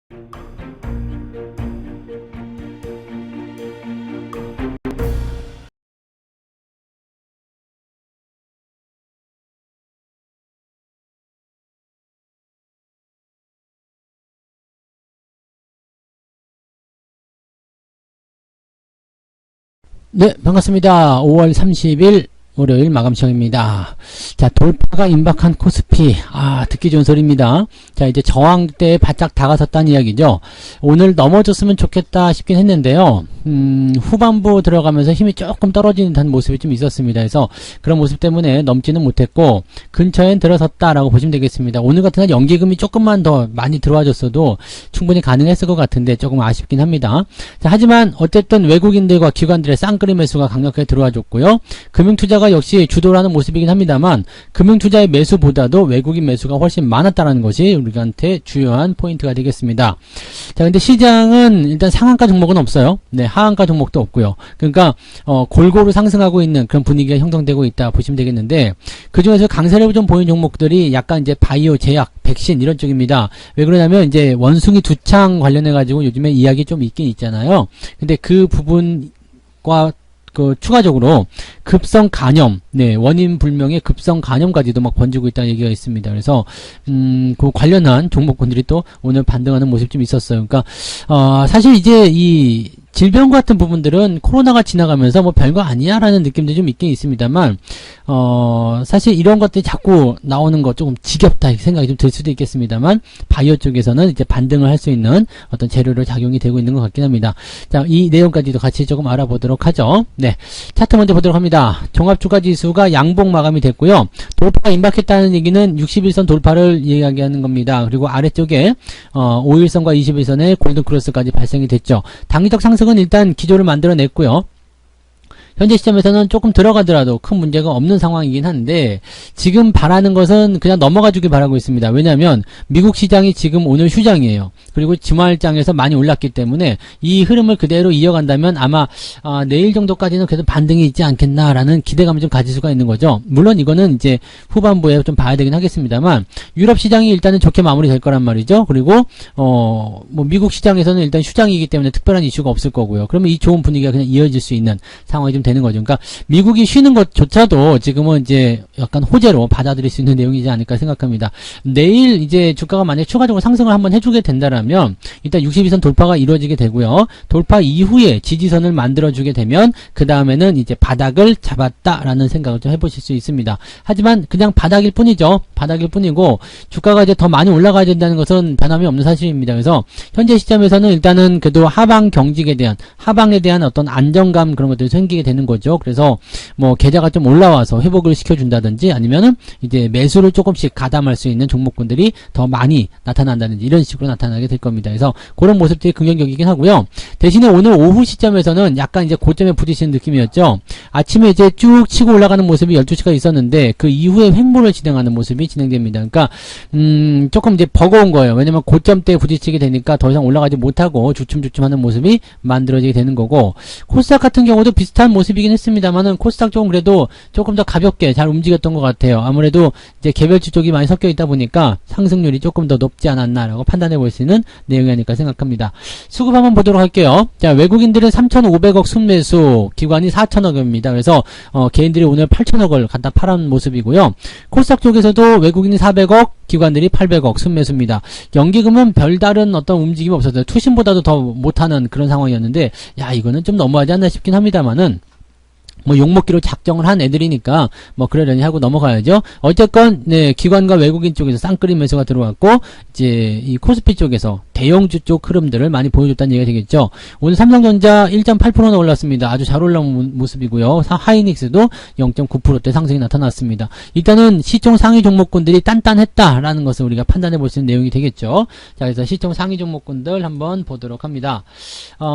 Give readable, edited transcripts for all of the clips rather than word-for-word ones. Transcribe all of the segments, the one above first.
네, 반갑습니다. 5월 30일 월요일 마감 시간입니다. 자, 돌파가 임박한 코스피. 듣기 좋은 소리입니다. 자, 이제 저항대에 바짝 다가섰다는 이야기죠. 오늘 넘어졌으면 좋겠다 싶긴 했는데요. 후반부 들어가면서 힘이 조금 떨어지는 듯한 모습이 좀 있었습니다. 그래서 그런 모습 때문에 넘지는 못했고, 근처엔 들어섰다라고 보시면 되겠습니다. 오늘 같은 날 연기금이 조금만 더 많이 들어와줬어도 충분히 가능했을 것 같은데 조금 아쉽긴 합니다. 자, 하지만 어쨌든 외국인들과 기관들의 쌍끌이 매수가 강력하게 들어와줬고요. 금융투자가 역시 주도를 하는 모습이긴 합니다만, 금융투자의 매수보다도 외국인 매수가 훨씬 많았다는 것이 우리한테 주요한 포인트가 되겠습니다. 자, 근데 시장은 일단 상한가 종목은 없어요. 네, 하한가 종목도 없고요. 그러니까 골고루 상승하고 있는 그런 분위기가 형성되고 있다 보시면 되겠는데, 그 중에서 강세를 좀 보이는 종목들이 약간 이제 바이오, 제약, 백신 이런 쪽입니다. 왜 그러냐면 이제 원숭이 두창 관련해 가지고 요즘에 이야기 좀 있긴 있잖아요. 근데 그 부분과 추가적으로 급성 간염, 네, 원인 불명의 급성 간염까지도 막 번지고 있다는 얘기가 있습니다. 그래서 그 관련한 종목군들이 또 오늘 반등하는 모습이 좀 있었어요. 그러니까 사실 이제 이 질병 같은 부분들은 코로나가 지나가면서 뭐 별거 아니야 라는 느낌도 좀 있긴 있습니다만, 사실 이런 것들이 자꾸 나오는 거 조금 지겹다 생각이 좀 들 수도 있겠습니다만, 바이오 쪽에서는 이제 반등을 할 수 있는 어떤 재료로 작용이 되고 있는 것 같긴 합니다. 자, 이 내용까지도 같이 조금 알아보도록 하죠. 네. 차트 먼저 보도록 합니다. 종합주가지수가 양봉 마감이 됐고요. 돌파가 임박했다는 얘기는 61선 돌파를 이야기하는 겁니다. 그리고 아래쪽에 5일선과 21선의 골든크로스까지 발생이 됐죠. 단기적 상승은 일단 기조를 만들어냈고요. 현재 시점에서는 조금 들어가더라도 큰 문제가 없는 상황이긴 한데, 지금 바라는 것은 그냥 넘어가 주길 바라고 있습니다. 왜냐하면 미국 시장이 지금 오늘 휴장이에요. 그리고 주말장에서 많이 올랐기 때문에 이 흐름을 그대로 이어간다면 아마 내일 정도까지는 그래도 반등이 있지 않겠나라는 기대감을 좀 가질 수가 있는 거죠. 물론 이거는 이제 후반부에 좀 봐야 되긴 하겠습니다만, 유럽 시장이 일단은 좋게 마무리될 거란 말이죠. 그리고 뭐 미국 시장에서는 일단 휴장이기 때문에 특별한 이슈가 없을 거고요. 그러면 이 좋은 분위기가 그냥 이어질 수 있는 상황이 좀 되는 거죠. 그러니까 미국이 쉬는 것조차도 지금은 이제 약간 호재로 받아들일 수 있는 내용이지 않을까 생각합니다. 내일 이제 주가가 만약에 추가적으로 상승을 한번 해주게 된다라면 일단 62선 돌파가 이루어지게 되고요. 돌파 이후에 지지선을 만들어주게 되면 그 다음에는 이제 바닥을 잡았다라는 생각을 좀 해보실 수 있습니다. 하지만 그냥 바닥일 뿐이죠. 바닥일 뿐이고 주가가 이제 더 많이 올라가야 된다는 것은 변함이 없는 사실입니다. 그래서 현재 시점에서는 일단은 그래도 하방 경직에 대한, 하방에 대한 어떤 안정감 그런 것들이 생기게 되는 거죠. 그래서 뭐 계좌가 좀 올라와서 회복을 시켜준다든지 아니면은 이제 매수를 조금씩 가담할 수 있는 종목군들이 더 많이 나타난다든지 이런 식으로 나타나게 될 겁니다. 그래서 그런 모습들이 긍정적이긴 하고요. 대신에 오늘 오후 시점에서는 약간 이제 고점에 부딪히는 느낌이었죠. 아침에 이제 쭉 치고 올라가는 모습이 12시가 있었는데 그 이후에 횡보를 진행하는 모습이 진행됩니다. 그러니까 조금 이제 버거운 거예요. 왜냐면 고점대에 부딪히게 되니까 더 이상 올라가지 못하고 주춤주춤하는 모습이 만들어지게 되는 거고, 코스닥 같은 경우도 비슷한 모습이긴 했습니다만은 코스닥 쪽은 그래도 조금 더 가볍게 잘 움직였던 것 같아요. 아무래도 이제 개별주 쪽이 많이 섞여 있다 보니까 상승률이 조금 더 높지 않았나라고 판단해 볼 수 있는 내용이 아닐까 생각합니다. 수급 한번 보도록 할게요. 자, 외국인들은 3,500억 순매수, 기관이 4,000억입니다. 그래서 개인들이 오늘 8,000억을 갖다 팔은 모습이고요. 코스닥 쪽에서도 외국인이 400억, 기관들이 800억 순매수입니다. 연기금은 별다른 어떤 움직임이 없었어요. 투신보다도 더 못하는 그런 상황이었는데, 야, 이거는 좀 너무하지 않나 싶긴 합니다만은, 뭐 욕먹기로 작정을 한 애들이니까 뭐 그러려니 하고 넘어가야죠. 어쨌건 네, 기관과 외국인 쪽에서 쌍끌이 매수가 들어왔고, 이제 이 코스피 쪽에서 대형주 쪽 흐름들을 많이 보여줬다는 얘기가 되겠죠. 오늘 삼성전자 1.8%나 올랐습니다. 아주 잘 올라온 모습이고요. 하이닉스도 0.9%대 상승이 나타났습니다. 일단은 시총 상위 종목군들이 단단했다라는 것을 우리가 판단해 볼 수 있는 내용이 되겠죠. 자, 그래서 시총 상위 종목군들 한번 보도록 합니다.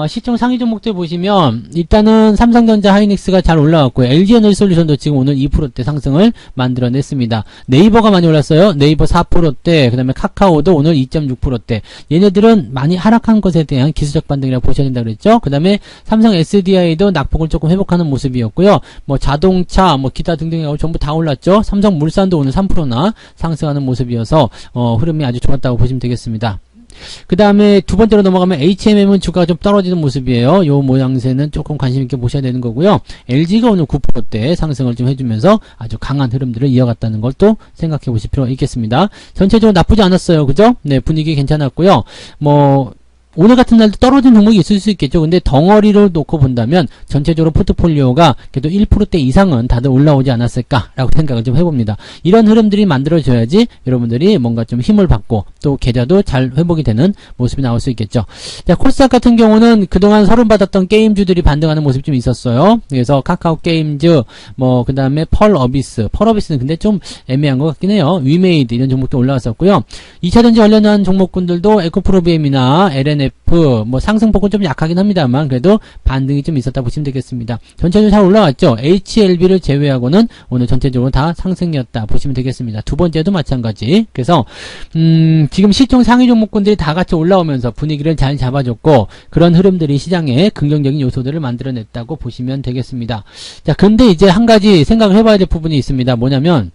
시총 상위 종목들 보시면 일단은 삼성전자, 하이닉스가 잘 올라왔고요. LG에너지솔루션도 지금 오늘 2%대 상승을 만들어냈습니다. 네이버가 많이 올랐어요. 네이버 4%대, 그 다음에 카카오도 오늘 2.6%대. 얘네들은 많이 하락한 것에 대한 기술적 반등이라고 보셔야 된다고 그랬죠. 그 다음에 삼성 SDI도 낙폭을 조금 회복하는 모습이었고요. 뭐 자동차, 뭐 기타 등등하고 전부 다 올랐죠. 삼성물산도 오늘 3%나 상승하는 모습이어서 흐름이 아주 좋았다고 보시면 되겠습니다. 그 다음에 두 번째로 넘어가면 HMM은 주가가 좀 떨어지는 모습이에요. 요 모양새는 조금 관심 있게 보셔야 되는 거고요. LG가 오늘 9%대 상승을 좀 해주면서 아주 강한 흐름들을 이어갔다는 걸 또 생각해 보실 필요가 있겠습니다. 전체적으로 나쁘지 않았어요. 그죠? 네, 분위기 괜찮았고요. 오늘 같은 날도 떨어진 종목이 있을 수 있겠죠. 근데 덩어리를 놓고 본다면 전체적으로 포트폴리오가 그래도 1%대 이상은 다들 올라오지 않았을까라고 생각을 좀 해봅니다. 이런 흐름들이 만들어져야지 여러분들이 뭔가 좀 힘을 받고 또 계좌도 잘 회복이 되는 모습이 나올 수 있겠죠. 자, 코스닥 같은 경우는 그동안 서름받았던 게임주들이 반등하는 모습이 좀 있었어요. 그래서 카카오 게임즈, 그 다음에 펄어비스는 근데 좀 애매한 것 같긴 해요. 위메이드 이런 종목도 올라왔었고요. 2차전지 관련한 종목군들도 에코프로비엠이나 LNF 상승폭은 좀 약하긴 합니다만 그래도 반등이 좀 있었다 보시면 되겠습니다. 전체적으로 잘 올라왔죠. HLB를 제외하고는 오늘 전체적으로 다 상승이었다 보시면 되겠습니다. 두 번째도 마찬가지. 그래서 지금 시총 상위 종목군들이 다 같이 올라오면서 분위기를 잘 잡아줬고 그런 흐름들이 시장에 긍정적인 요소들을 만들어냈다고 보시면 되겠습니다. 자, 근데 이제 한 가지 생각을 해봐야 될 부분이 있습니다. 뭐냐면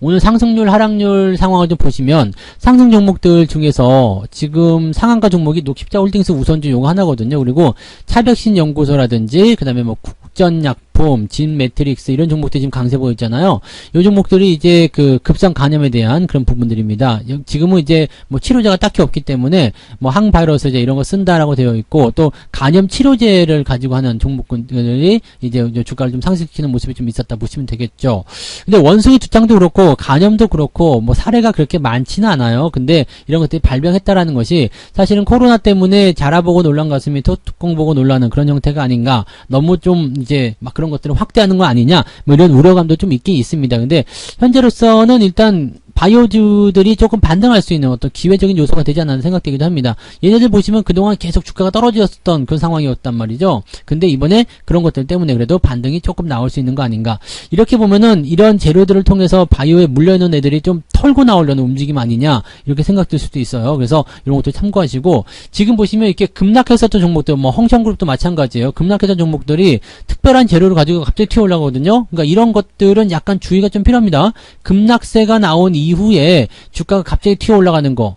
오늘 상승률 하락률 상황을 좀 보시면 상승 종목들 중에서 지금 상한가 종목이 녹십자 홀딩스 우선주 요거 하나거든요. 그리고 차벽신 연구소라든지 그 다음에 국전약품, 진매트릭스 이런 종목들이 지금 강세 보였잖아요. 이 종목들이 이제 그 급성 감염에 대한 그런 부분들입니다. 지금은 이제 치료제가 딱히 없기 때문에 항바이러스제 이런 거 쓴다라고 되어 있고 또 감염 치료제를 가지고 하는 종목들이 이제 주가를 좀 상승시키는 모습이 좀 있었다 보시면 되겠죠. 근데 원숭이 두창도 그렇고 감염도 그렇고 사례가 그렇게 많지는 않아요. 근데 이런 것들이 발병했다라는 것이 사실은 코로나 때문에 자라보고 놀란 가슴이 뚜껑 보고 놀라는 그런 형태가 아닌가. 너무 좀 이제 그런 것들을 확대하는 거 아니냐 이런 우려감도 좀 있긴 있습니다. 근데 현재로서는 일단 바이오주들이 조금 반등할 수 있는 어떤 기회적인 요소가 되지 않나 생각되기도 합니다. 얘네들 보시면 그동안 계속 주가가 떨어졌던 그런 상황이었단 말이죠. 근데 이번에 그런 것들 때문에 그래도 반등이 조금 나올 수 있는 거 아닌가. 이렇게 보면은 이런 재료들을 통해서 바이오에 물려있는 애들이 좀 털고 나오려는 움직임 아니냐 이렇게 생각될 수도 있어요. 그래서 이런 것도 참고하시고 지금 보시면 이렇게 급락했었던 종목들 홍성그룹도 마찬가지예요. 급락했던 종목들이 특별한 재료를 가지고 갑자기 튀어 올라가거든요. 그러니까 이런 것들은 약간 주의가 좀 필요합니다. 급락세가 나온 이후에 주가가 갑자기 튀어 올라가는 거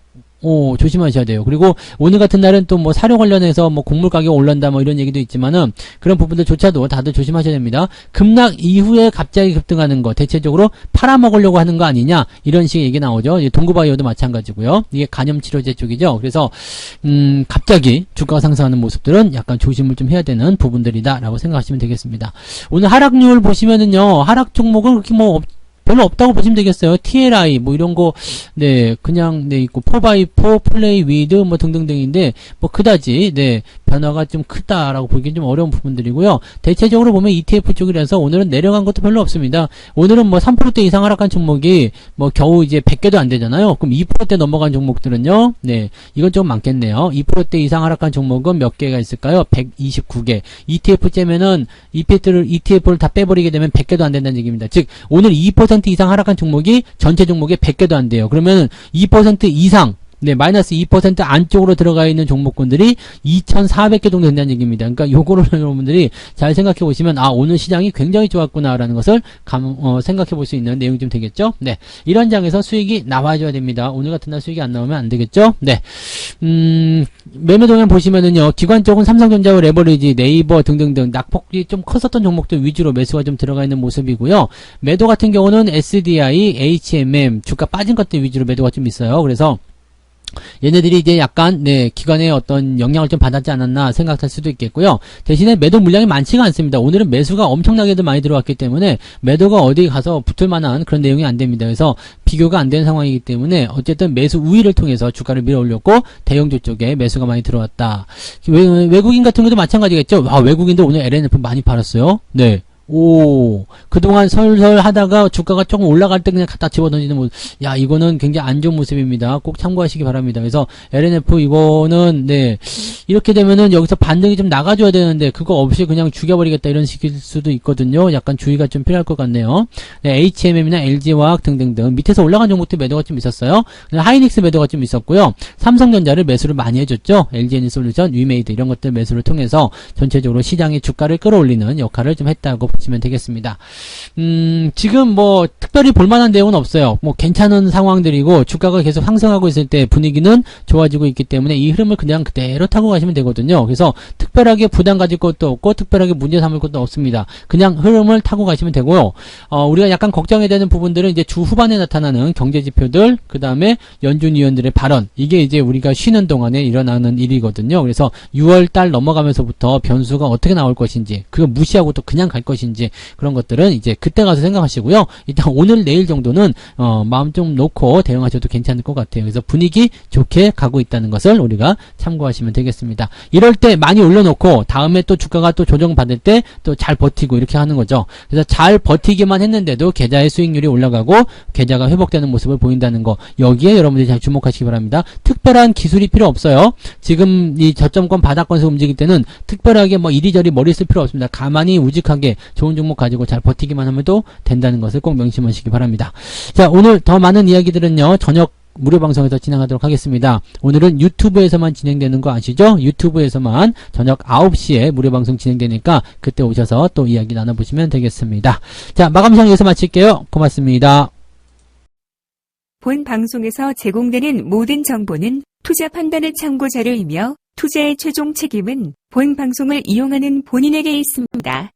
조심하셔야 돼요. 그리고 오늘 같은 날은 또 사료 관련해서 곡물 가격 올란다 이런 얘기도 있지만은 그런 부분들조차도 다들 조심하셔야 됩니다. 급락 이후에 갑자기 급등하는 거 대체적으로 팔아먹으려고 하는 거 아니냐 이런 식의 얘기 나오죠. 동구바이오도 마찬가지고요. 이게 간염치료제 쪽이죠. 그래서 갑자기 주가가 상승하는 모습들은 약간 조심을 좀 해야 되는 부분들이다 라고 생각하시면 되겠습니다. 오늘 하락률 보시면은요. 하락 종목은 그렇게 별로 없다고 보시면 되겠어요. TLI 이런 거 그냥 있고 4x4 플레이 위드 등등등인데 그다지 변화가 좀 크다라고 보기엔 좀 어려운 부분들이고요. 대체적으로 보면 ETF 쪽이라서 오늘은 내려간 것도 별로 없습니다. 오늘은 3%대 이상 하락한 종목이 겨우 이제 100개도 안 되잖아요. 그럼 2%대 넘어간 종목들은요. 이건 좀 많겠네요. 2%대 이상 하락한 종목은 몇 개가 있을까요? 129개. ETF 째면은 ETF를 다 빼버리게 되면 100개도 안 된다는 얘기입니다. 즉 오늘 2% 이상 하락한 종목이 전체 종목의 100개도 안 돼요. 그러면 2% 이상 마이너스 2% 안쪽으로 들어가 있는 종목군들이 2,400개 정도 된다는 얘기입니다. 그러니까 요거를 여러분들이 잘 생각해 보시면 오늘 시장이 굉장히 좋았구나라는 것을 생각해 볼 수 있는 내용이 좀 되겠죠. 이런 장에서 수익이 나와줘야 됩니다. 오늘 같은 날 수익이 안 나오면 안 되겠죠. 매매 동향 보시면은요. 기관 쪽은 삼성전자, 레버리지, 네이버 등등등 낙폭이 좀 컸었던 종목들 위주로 매수가 좀 들어가 있는 모습이고요. 매도 같은 경우는 SDI, HMM 주가 빠진 것들 위주로 매도가 좀 있어요. 그래서 얘네들이 이제 약간 기관의 어떤 영향을 좀 받았지 않았나 생각할 수도 있겠고요. 대신에 매도 물량이 많지가 않습니다. 오늘은 매수가 엄청나게도 많이 들어왔기 때문에 매도가 어디 가서 붙을 만한 그런 내용이 안 됩니다. 그래서 비교가 안 되는 상황이기 때문에 어쨌든 매수 우위를 통해서 주가를 밀어올렸고 대형주 쪽에 매수가 많이 들어왔다. 외국인 같은 경우도 마찬가지겠죠. 외국인도 오늘 LNF 많이 팔았어요. 그동안 설설 하다가 주가가 조금 올라갈 때 그냥 갖다 집어던지는 모습. 이거는 굉장히 안 좋은 모습입니다. 꼭 참고하시기 바랍니다. 그래서 LNF 이거는 이렇게 되면은 여기서 반등이 좀 나가줘야 되는데 그거 없이 그냥 죽여버리겠다 이런 식일 수도 있거든요. 약간 주의가 좀 필요할 것 같네요. HMM이나 LG화학 등등등 밑에서 올라간 종목들 매도가 좀 있었어요. 하이닉스 매도가 좀 있었고요. 삼성전자를 매수를 많이 해줬죠. LG에너지솔루션, 위메이드 이런 것들 매수를 통해서 전체적으로 시장의 주가를 끌어올리는 역할을 좀 했다고 보시면 되겠습니다. 지금 뭐 특별히 볼만한 내용은 없어요. 뭐 괜찮은 상황들이고 주가가 계속 상승하고 있을 때 분위기는 좋아지고 있기 때문에 이 흐름을 그냥 그대로 타고 가시면 되거든요. 그래서 특별하게 부담 가질 것도 없고 특별하게 문제 삼을 것도 없습니다. 그냥 흐름을 타고 가시면 되고요. 우리가 약간 걱정이 되는 부분들은 이제 주 후반에 나타나는 경제 지표들, 그 다음에 연준 위원들의 발언, 이게 이제 우리가 쉬는 동안에 일어나는 일이거든요. 그래서 6월 달 넘어가면서부터 변수가 어떻게 나올 것인지, 그거 무시하고 또 그냥 갈 것인지, 그런 것들은 이제 그때 가서 생각하시고요. 일단 오늘 내일 정도는 마음 좀 놓고 대응하셔도 괜찮을 것 같아요. 그래서 분위기 좋게 가고 있다는 것을 우리가 참고하시면 되겠습니다. 이럴 때 많이 올려놓고 다음에 또 주가가 또 조정받을 때 또 잘 버티고 이렇게 하는 거죠. 그래서 잘 버티기만 했는데도 계좌의 수익률이 올라가고 계좌가 회복되는 모습을 보인다는 거, 여기에 여러분들이 잘 주목하시기 바랍니다. 특별한 기술이 필요 없어요. 지금 이 저점권 바닥권에서 움직일 때는 특별하게 뭐 이리저리 머리 쓸 필요 없습니다. 가만히 우직하게 좋은 종목 가지고 잘 버티기만 하면 또 된다는 것을 꼭 명심하시기 바랍니다. 자, 오늘 더 많은 이야기들은요, 저녁 무료 방송에서 진행하도록 하겠습니다. 오늘은 유튜브에서만 진행되는 거 아시죠? 유튜브에서만 저녁 9시에 무료 방송 진행되니까 그때 오셔서 또 이야기 나눠보시면 되겠습니다. 자, 마감 시간 여기서 마칠게요. 고맙습니다. 본 방송에서 제공되는 모든 정보는 투자 판단의 참고 자료이며 투자의 최종 책임은 본 방송을 이용하는 본인에게 있습니다.